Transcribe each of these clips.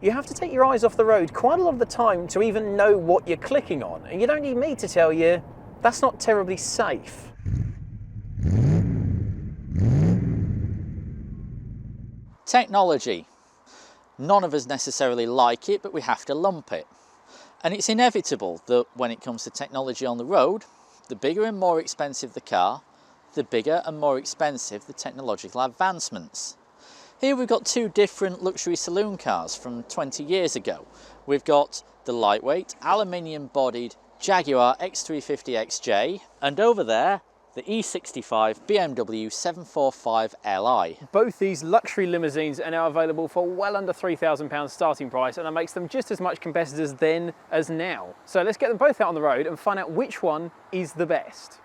You have to take your eyes off the road quite a lot of the time to even know what you're clicking on, and you don't need me to tell you that's not terribly safe. Technology. None of us necessarily like it, but we have to lump it. And it's inevitable that when it comes to technology on the road, the bigger and more expensive the car, the bigger and more expensive the technological advancements. Here we've got two different luxury saloon cars from 20 years ago. We've got the lightweight, aluminium bodied Jaguar X350 XJ, and over there, the E65 BMW 745 Li. Both these luxury limousines are now available for well under £3,000 starting price, and that makes them just as much competitors then as now. So let's get them both out on the road and find out which one is the best.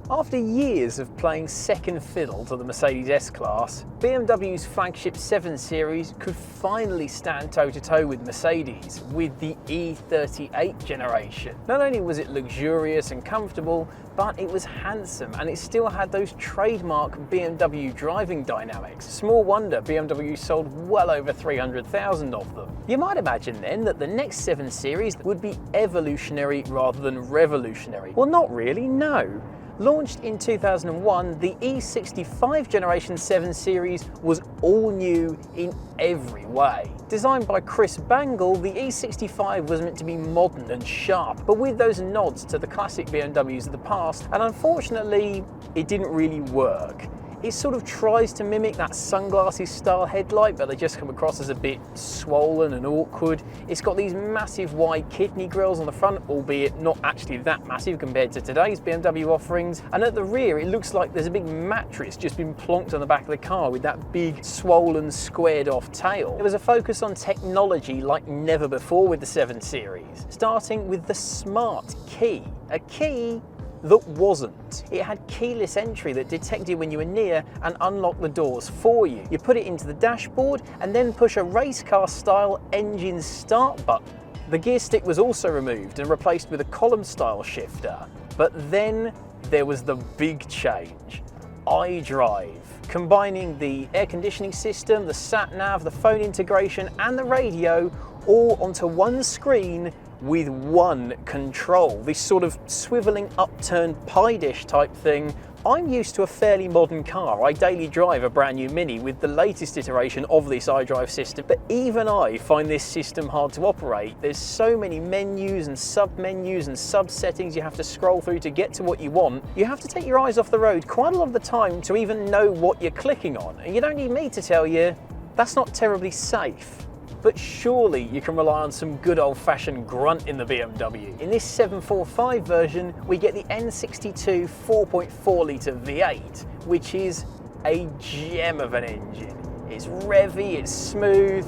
After years of playing second fiddle to the Mercedes S-Class, BMW's flagship 7 Series could finally stand toe-to-toe with Mercedes with the E38 generation. Not only was it luxurious and comfortable, but it was handsome, and it still had those trademark BMW driving dynamics. Small wonder BMW sold well over 300,000 of them. You might imagine then that the next 7 Series would be evolutionary rather than revolutionary. Well, not really, no. Launched in 2001, the E65 Generation 7 Series was all new in every way. Designed by Chris Bangle, the E65 was meant to be modern and sharp, but with those nods to the classic BMWs of the past, and unfortunately, it didn't really work. It sort of tries to mimic that sunglasses style headlight, but they just come across as a bit swollen and awkward. It's got these massive wide kidney grills on the front, albeit not actually that massive compared to today's BMW offerings. And at the rear, it looks like there's a big mattress just been plonked on the back of the car with that big swollen squared off tail. There was a focus on technology like never before with the 7 Series, starting with the Smart Key, a key that wasn't. It had keyless entry that detected when you were near and unlocked the doors for you. You put it into the dashboard and then push a race car style engine start button. The gear stick was also removed and replaced with a column style shifter. But then there was the big change, iDrive. Combining the air conditioning system, the sat nav, the phone integration and the radio all onto one screen with one control, this sort of swiveling upturned pie dish type thing. I'm used to a fairly modern car. I daily drive a brand new Mini with the latest iteration of this iDrive system, but even I find this system hard to operate. There's so many menus and sub-menus and sub-settings you have to scroll through to get to what you want. You have to take your eyes off the road quite a lot of the time to even know what you're clicking on, and you don't need me to tell you that's not terribly safe. But surely you can rely on some good old-fashioned grunt in the BMW. In this 745 version, we get the N62 4.4 litre V8, which is a gem of an engine. It's revvy, it's smooth.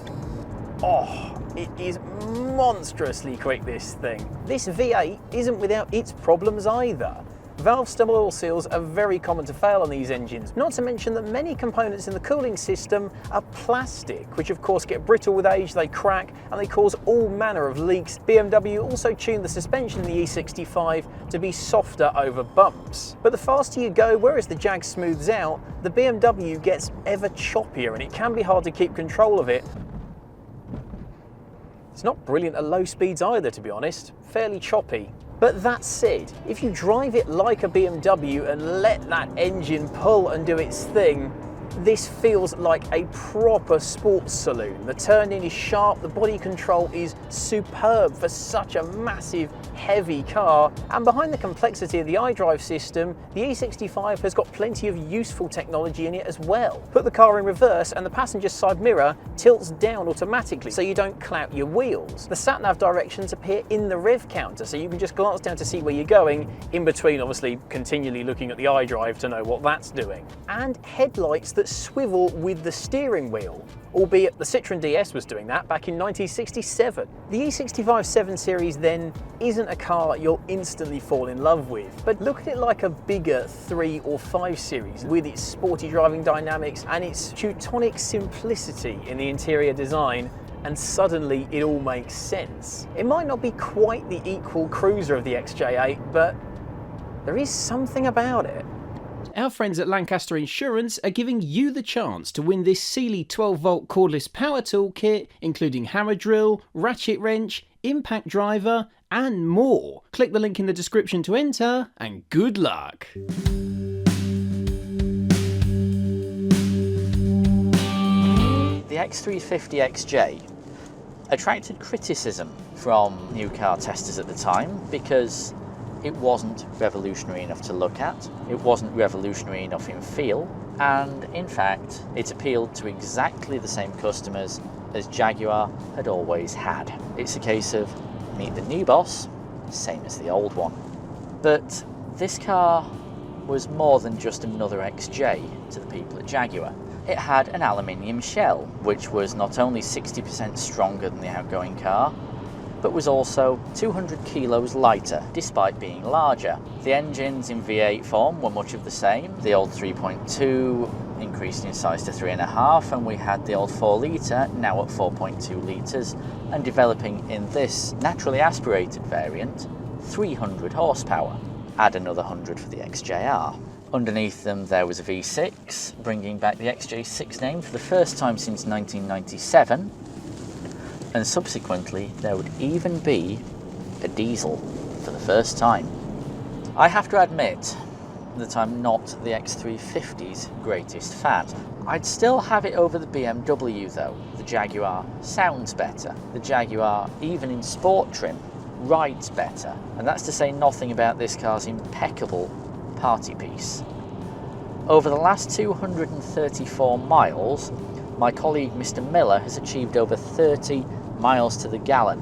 Oh, it is monstrously quick, this thing. This V8 isn't without its problems either. Valve stem oil seals are very common to fail on these engines, not to mention that many components in the cooling system are plastic, which of course get brittle with age, they crack, and they cause all manner of leaks. BMW also tuned the suspension in the E65 to be softer over bumps. But the faster you go, whereas the Jag smooths out, the BMW gets ever choppier, and it can be hard to keep control of it. It's not brilliant at low speeds either, to be honest, fairly choppy. But that said, if you drive it like a BMW and let that engine pull and do its thing, this feels like a proper sports saloon. The turn-in is sharp, the body control is superb for such a massive, heavy car, and behind the complexity of the iDrive system, the E65 has got plenty of useful technology in it as well. Put the car in reverse and the passenger side mirror tilts down automatically so you don't clout your wheels. The sat-nav directions appear in the rev counter, so you can just glance down to see where you're going, in between obviously continually looking at the iDrive to know what that's doing. And headlights that swivel with the steering wheel, albeit the Citroën DS was doing that back in 1967. The E65 7 Series then isn't a car you'll instantly fall in love with, but look at it like a bigger 3 or 5 Series with its sporty driving dynamics and its Teutonic simplicity in the interior design, and suddenly it all makes sense. It might not be quite the equal cruiser of the XJ8, but There is something about it. Our friends at Lancaster Insurance are giving you the chance to win this Sealy 12-volt cordless power tool kit, including hammer drill, ratchet wrench, impact driver, and more. Click the link in the description to enter, and good luck. The X350 XJ attracted criticism from new car testers at the time because it wasn't revolutionary enough to look at, it wasn't revolutionary enough in feel, and in fact it appealed to exactly the same customers as Jaguar had always had. It's a case of meet the new boss, same as the old one. But this car was more than just another XJ to the people at Jaguar. It had an aluminium shell, which was not only 60% stronger than the outgoing car, but was also 200 kilos lighter, despite being larger. The engines in V8 form were much of the same. The old 3.2 increased in size to 3.5, and we had the old 4 litre, now at 4.2 litres, and developing in this naturally aspirated variant, 300 horsepower. Add another 100 for the XJR. Underneath them there was a V6, bringing back the XJ6 name for the first time since 1997, and subsequently there would even be a diesel for the first time. I have to admit that I'm not the X350's greatest fan. I'd still have it over the BMW though. The Jaguar sounds better. The Jaguar, even in sport trim, rides better. And that's to say nothing about this car's impeccable party piece. Over the last 234 miles, my colleague Mr. Miller has achieved over 30 miles to the gallon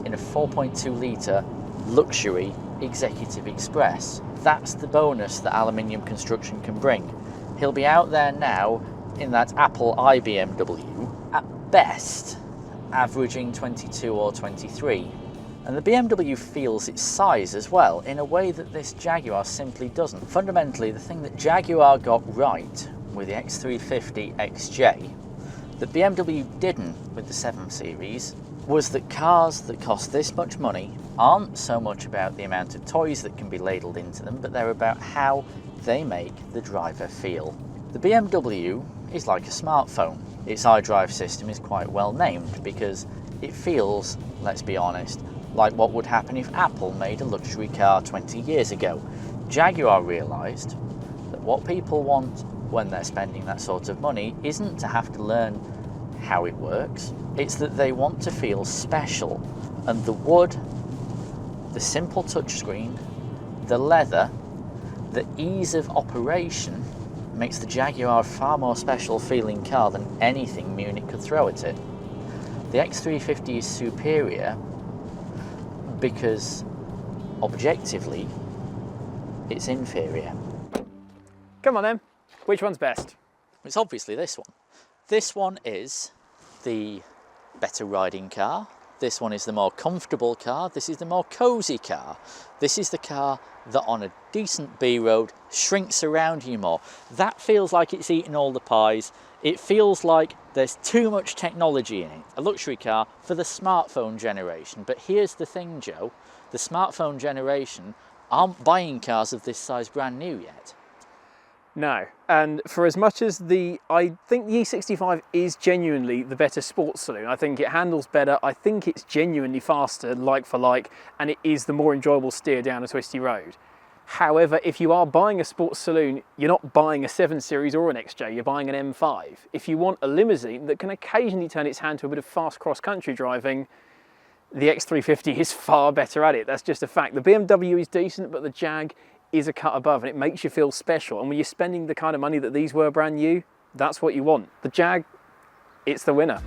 in a 4.2 litre luxury executive express. That's the bonus that aluminium construction can bring. He'll be out there now in that Apple BMW, at best averaging 22 or 23. And the BMW feels its size as well, in a way that this Jaguar simply doesn't. Fundamentally, the thing that Jaguar got right with the X350 XJ, that BMW didn't with the 7 Series, was that cars that cost this much money aren't so much about the amount of toys that can be ladled into them, but they're about how they make the driver feel. The BMW is like a smartphone. Its iDrive system is quite well named because it feels, let's be honest, like what would happen if Apple made a luxury car 20 years ago. Jaguar realised that what people want when they're spending that sort of money isn't to have to learn how it works, it's that they want to feel special. And the wood, the simple touchscreen, the leather, the ease of operation makes the Jaguar a far more special feeling car than anything Munich could throw at it. The X350 is superior because objectively it's inferior. Come on then, which one's best? It's obviously this one. This one is the better riding car. This one is the more comfortable car. This is the more cosy car. This is the car that on a decent B road shrinks around you more. That feels like it's eaten all the pies. It feels like there's too much technology in it. A luxury car for the smartphone generation. But here's the thing, Joe. The smartphone generation aren't buying cars of this size brand new yet. No, and for as much as I think the E65 is genuinely the better sports saloon. I think it handles better, I think it's genuinely faster, like for like, and it is the more enjoyable steer down a twisty road. However, if you are buying a sports saloon, you're not buying a 7 Series or an XJ, you're buying an M5. If you want a limousine that can occasionally turn its hand to a bit of fast cross-country driving, the X350 is far better at it. That's just a fact. The BMW is decent, but the Jag is a cut above, and it makes you feel special. And when you're spending the kind of money that these were brand new, that's what you want. The Jag, it's the winner.